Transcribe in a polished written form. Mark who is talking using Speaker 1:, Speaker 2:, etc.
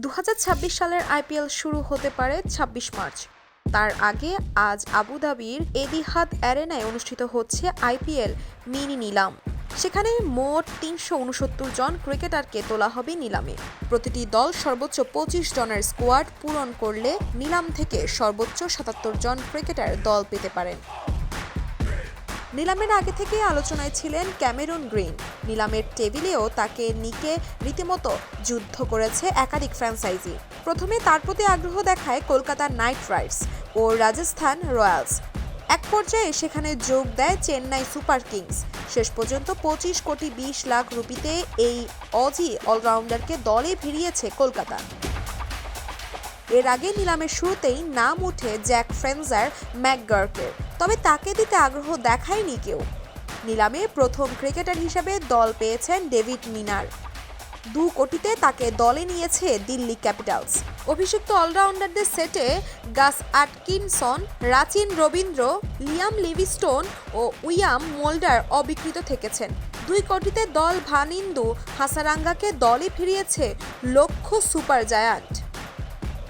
Speaker 1: 2026 সালের আইপিএল শুরু হতে পারে ২৬ মার্চ। তার আগে আজ আবুধাবির এতিহাদ অ্যারেনায় অনুষ্ঠিত হচ্ছে আইপিএল মিনি নিলাম। সেখানে মোট ৩৬৯ জন ক্রিকেটারকে তোলা হবে নিলামে। প্রতিটি দল সর্বোচ্চ ২৫ জনের স্কোয়াড পূরণ করলে নিলাম থেকে সর্বোচ্চ ৭৭ জন ক্রিকেটার দল পেতে পারেন। নিলামের আগে থেকে আলোচনায় ছিলেন ক্যামেরন গ্রিন। নিলামের টেবিলেও তাকে নিকে রীতিমতো যুদ্ধ করেছে একাধিক ফ্র্যাঞ্চাইজি। প্রথমে তার প্রতি আগ্রহ দেখায় কলকাতা নাইট রাইডার্স ও রাজস্থান রয়্যালস। এক পর্যায়ে সেখানে যোগ দেয় চেন্নাই সুপার কিংস। শেষ পর্যন্ত ২৫ কোটি ২০ লাখ রুপিতে এই অজি অলরাউন্ডারকে দলে ভিড়িয়েছে কলকাতা। এর আগে নিলামের শুরুতেই নাম উঠে জ্যাক ফ্রেঞ্জার ম্যাকগার্কের, তবে তাকে দিতে আগ্রহ দেখায়নি কেউ। নিলামে প্রথম ক্রিকেটার হিসেবে দল পেয়েছেন ডেভিড মিলার। ২ কোটিতে তাকে দলে নিয়েছে দিল্লি ক্যাপিটালস। অভিষিক্ত অলরাউন্ডারদের সেটে Gus Atkinson, Rachin Ravindra, Liam Livingstone ও উইলিয়াম মোল্ডার অবিকৃত থেকেছেন। ২ কোটিতে দল ভানিন্দু হাসারাঙ্গাকে দলে ফিরিয়েছে লক্ষ্য সুপার জায়ান্ট।